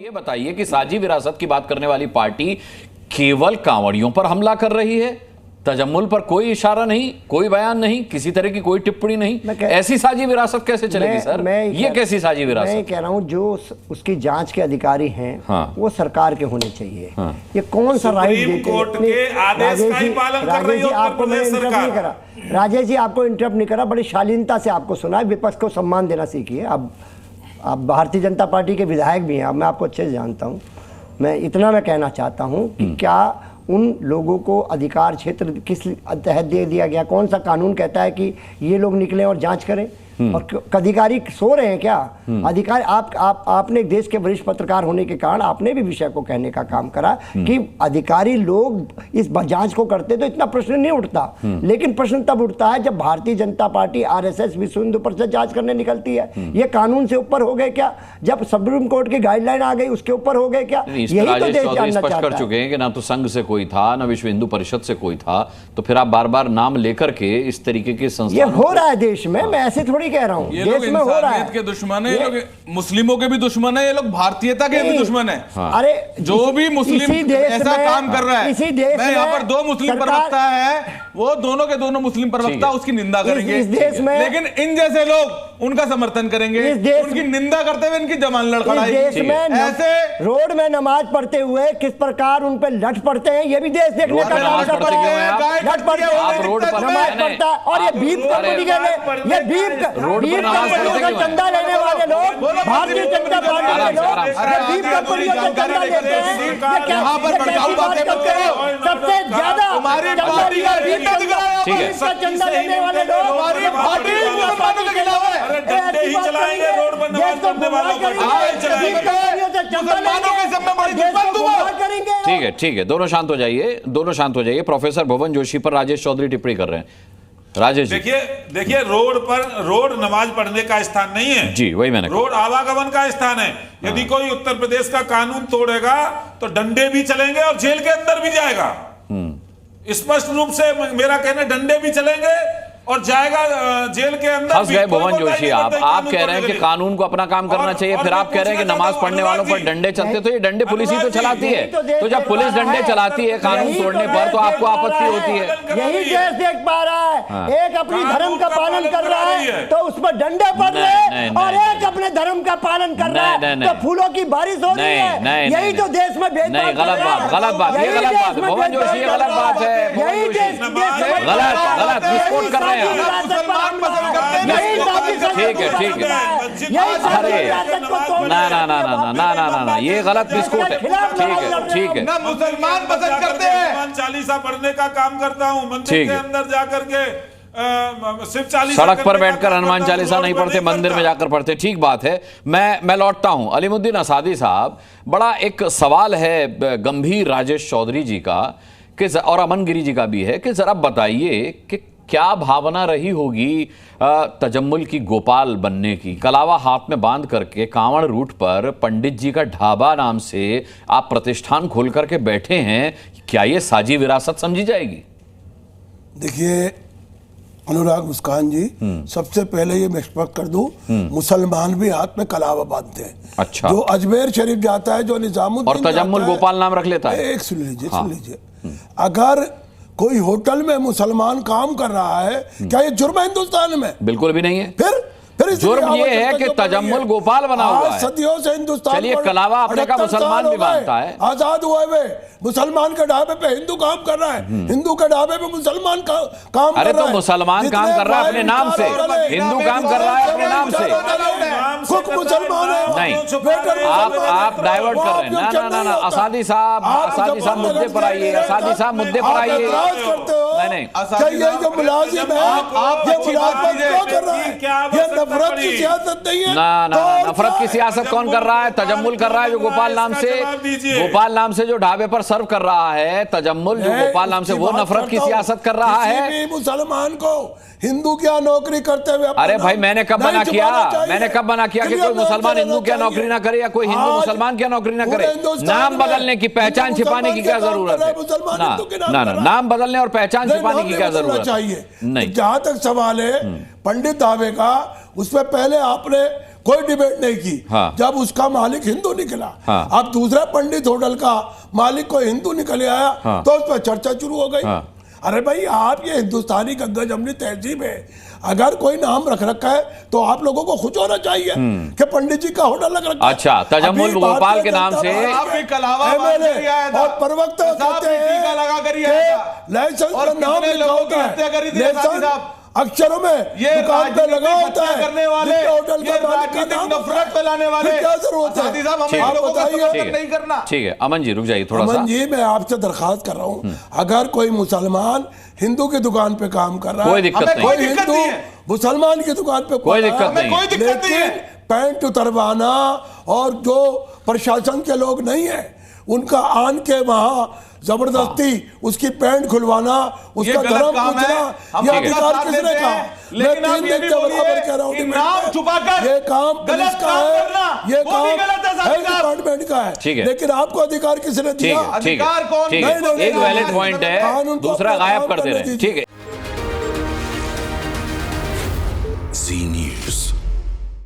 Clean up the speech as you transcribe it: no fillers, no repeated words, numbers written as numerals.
ये बताइए कि साझी विरासत की बात करने वाली पार्टी केवल कांवड़ियों पर हमला कर रही है, तजम्मुल पर कोई इशारा नहीं, कोई बयान नहीं, किसी तरह की कोई टिप्पणी नहीं। ऐसी साझी विरासत कैसे चलेगी सर? ये कैसी साझी विरासत? मैं कह रहा हूं जो उसकी जांच के अधिकारी हैं वो सरकार के होने चाहिए। ये कौन सा राइट देते हैं? राजेश जी आपको मैं इंटरप्ट नहीं करा, राजेश जी आपको इंटरप्ट नहीं करा, बड़ी शालीनता से आपको सुना है। विपक्ष को सम्मान देना सीखिए। आप भारतीय जनता पार्टी के विधायक भी हैं, मैं आपको अच्छे से जानता हूं। मैं इतना मैं कहना चाहता हूं कि क्या उन लोगों को अधिकार क्षेत्र किस तहत दे दिया गया? कौन सा कानून कहता है कि ये लोग निकलें और जांच करें? और अधिकारी सो रहे हैं क्या? अधिकारी आपने देश के वरिष्ठ पत्रकार होने के कारण आपने भी विषय को कहने का काम करा कि अधिकारी लोग इस जांच को करते तो इतना प्रश्न नहीं उठता। लेकिन प्रश्न तब उठता है जब भारतीय जनता पार्टी, आरएसएस, विश्व हिंदू परिषद जांच करने निकलती है। ये कानून से ऊपर हो गए क्या? जब सुप्रीम कोर्ट की गाइडलाइन आ गई उसके ऊपर हो गए क्या? यही तो देश जानना चाहता कर चुके हैं कि ना तो संघ से कोई था, ना विश्व हिंदू परिषद से कोई था, तो फिर आप बार बार नाम लेकर के इस तरीके के संस्थान ये हो रहा है देश में। मैं ऐसे थोड़ी कह रहा हूं, देश में हो रहा है। के दुश्मन है ये लोग, मुस्लिमों के भी दुश्मन है ये लोग, भारतीयता के भी दुश्मन है। अरे जो भी मुस्लिम ऐसा काम कर रहा है, इसी देश मैं यहाँ पर दो मुस्लिम प्रवक्ता है, वो दोनों के दोनों मुस्लिम प्रवक्ता उसकी निंदा करेंगे इस देश में, लेकिन इन जैसे लोग उनका समर्थन करेंगे, उनकी निंदा करते हुए इनकी जमान लड़खड़ाई। ऐसे रोड में नमाज पढ़ते हुए किस प्रकार उन पे लठ पड़ते हैं, ये भी देश देखने का काम करता है। लठ पड़ते हैं, नमाज पढ़ता है, और ये बीफ कंपनी के, ये बीफ कंपनियों का चंदा लेने वाले लोग, भारतीय जनता पार्टी के लोग बीफ कंपनियों का चंदा लेते हैं। यहाँ पर भड़काऊ बातें मत करो। सबसे ज्यादा हमारी पार्टी का चंदा लेने वाले लोग हमारी पार्टी मुसलमानों के खिलाफ है। डंडे ही चलाएंगे रोड पर नमाज पढ़ने वालों पर। ठीक है, ठीक है, दोनों शांत हो जाइए, दोनों शांत हो जाइए। प्रोफेसर भुवन जोशी पर राजेश चौधरी टिप्पणी कर रहे हैं। राजेश जी देखिए रोड पर, रोड नमाज पढ़ने का स्थान नहीं है जी, वही मैंने, रोड आवागमन का स्थान है। यदि कोई उत्तर प्रदेश का कानून तोड़ेगा तो डंडे भी चलेंगे और जेल के अंदर भी जाएगा। स्पष्ट रूप से मेरा कहना, डंडे भी चलेंगे और जाएगा जेल के अंदर। फंस गए भुवन जोशी आप कह रहे हैं कि कानून को अपना काम करना चाहिए, फिर आप कह रहे हैं कि नमाज पढ़ने वालों पर डंडे चलते, तो ये डंडे पुलिस ही तो चलाती है। तो जब पुलिस डंडे चलाती है कानून तोड़ने पर, तो आपको आपत्ति होती है। यही देश देख पा रहा है, एक अपनी धर्म का पालन कर रहा है तो उस पर डंडे पड़ रहे हैं, और एक अपने धर्म का पालन कर रहा है तो फूलों की बारिश हो रही है। यही तो देश में भेदभाव, गलत बात, गलत बात, ये गलत बात है भुवन जोशी, ये गलत बात है। यही देश गलत विस्फोट कर रहे हैं। ठीक है, ठीक है, अरे ना, ये गलत विस्फोट है। ठीक है, ठीक है, ना मुसलमान पसंद करते हैं। हनुमान चालीसा पढ़ने का काम करता हूँ, मंदिर के अंदर जाकर के सिर्फ चालीसा, सड़क पर बैठकर हनुमान चालीसा नहीं पढ़ते, मंदिर में जाकर पढ़ते। ठीक बात है, मैं लौटता हूं। अलीमुद्दीन असादी साहब, बड़ा एक सवाल है गंभीर राजेश चौधरी जी का और अमन गिरी जी का भी है कि जरा बताइए कि क्या भावना रही होगी तजम्मुल की गोपाल बनने की? कलावा हाथ में बांध करके कांवड़ रूट पर पंडित जी का ढाबा नाम से आप प्रतिष्ठान खोल करके बैठे हैं, क्या ये साझी विरासत समझी जाएगी? देखिए अनुराग मुस्कान जी, सबसे पहले ये मैं स्पष्ट कर दूं, मुसलमान भी हाथ में कलावा बांधते हैं। अच्छा। जो अजमेर शरीफ जाता है, जो निजामुद्दीन, और तजम्मुल गोपाल नाम रख लेता है। एक सुन लीजिए, सुन लीजिए। अगर कोई होटल में मुसलमान काम कर रहा है, क्या ये जुर्म है हिंदुस्तान में? बिल्कुल भी नहीं है। फिर जुर्म ये है कि तजम्मुल गोपाल बना हुआ है। सदियों से हिंदुस्तान, चलिए कलावा अपने का मुसलमान भी मानता है। आजाद हुए हुए मुसलमान के ढाबे पे हिंदू काम कर रहा है, हिंदू के ढाबे पे मुसलमान काम कर रहा है। अरे तो मुसलमान काम कर रहा है अपने नाम से, हिंदू काम कर रहा है अपने नाम से। मुसलमान नहीं, आप डाइवर्ट कर रहे हैं। ना, असादी साहब मुद्दे पर आइए, असादी साहब मुद्दे पर आइए। नहीं, जो मुलाजिम है, ये मुलाजिम क्यों कर रहा है? ये नफरत की सियासत नहीं है। ना, नफरत की सियासत कौन कर रहा है? तजम्मुल कर रहा है, जो गोपाल नाम से जो ढाबे पर सर्व कर रहा है। तजम्मुल जो गोपाल नाम से, वो नफरत की सियासत कर रहा है। मुसलमान को हिंदू क्या नौकरी करते हुए, अरे भाई मैंने कब मना किया कि कोई मुसलमान हिंदू क्या नौकरी ना करे, या कोई हिंदू मुसलमान क्या नौकरी ना करे? नाम बदलने की, पहचान छिपाने की क्या जरूरत है? ना, नाम बदलने और पहचान छिपाने की क्या जरूरत है? नहीं। जहां तक सवाल है पंडित ढाबे का, उसमें पहले आपने कोई डिबेट नहीं की। हाँ। जब उसका मालिक हिंदू निकला, हाँ। अब दूसरा पंडित होटल का मालिक कोई हिंदू निकल आया, हाँ। तो उस पर चर्चा शुरू हो गई। हाँ। अरे भाई, आप ये हिंदुस्तानी गंगा जमनी तहजीब है, अगर कोई नाम रख रखा है तो आप लोगों को खुश होना चाहिए कि पंडित जी का होटल लग रखा है। अच्छा, तजम्मुल अभी गोपाल भारतीय के नाम जनता से पार्टी आप भी कलावा के बात MLA करिए आया था। और प्रवक्ता साहब कहते भी हैं टीका लगा कर ही कि आया था। लाइसेंस और का नाम कितने लिखा लोगों की होता हत्या करी है, थी साथी लाइसेंस साहब? अक्षरों में ये दुकान पे लगा होता है, करने वाले, जिनके होटल ये का मालिक का राजनीतिक नाम होता है। नफरत फैलाने वाले, फिर क्या जरूरत है? साथी साहब, हमें ठीक इन है। लोगों का आप बताइए। समर्थन नहीं करना। ठीक है, अमन जी रुक जाइए थोड़ा सा। अमन जी, मैं आपसे दरखास्त कर रहा हूँ, अगर कोई मुसलमान हिंदू की दुकान पे काम कर रहा है, कोई दिक्कत हमें नहीं। कोई कोई दिक्कत हिंदू नहीं है। मुसलमान की दुकान पे कोई दिक्कत हमें नहीं है। कोई दिक्कत नहीं है। लेकिन पैंट उतरवाना और जो प्रशासन के लोग नहीं है उनका आन के वहां जबरदस्ती उसकी पैंट खुलवाना, ये उसका गलत धर्म काम है। पूछना, हम ये आपका अधिकार साथ किसने देते कहा? हैं, मैं लेकिन आप 3 ये दिन भी के बराबर बोलिए कह रहा हूँ कि डिबेट नाम में। छुपाकर ये काम गलत पुलिस का काम है, करना, ये वो भी काम गलत है साथी हेल्थ साहब। डिपार्टमेंट का है, ठीक है। लेकिन आपको अधिकार किसने ठीक दिया? है, ठीक है, अधिकार कौन? ठीक नहीं, है, नहीं, एक नहीं, वैलिड नहीं, पॉइंट है, कानून को दूसरा अपना गायब काम कर दे करने रहे हैं। दीजिए। ठीक है। Z News.